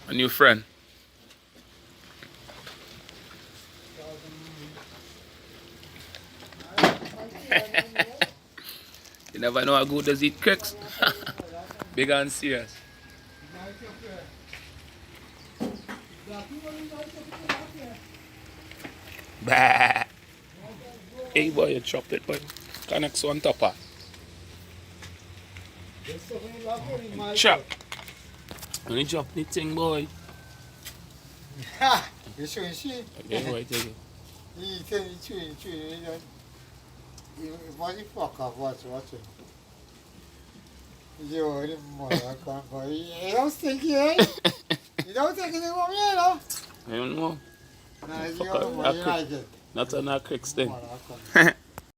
A new friend. You never know how good does eat cricks. Big and serious. Bah. Hey boy, you chopped it, boy. Connects on top of. Chop. When you chop the thing, boy. Ha! You see? Okay, boy, take it. You what the fuck up, watch it. Yo, the mother can't go. You don't think it, eh? You don't think it from here, no? I don't know. Nah, Fuck you up, don't a like crick. it. Not on a cricks thing. Mother can't.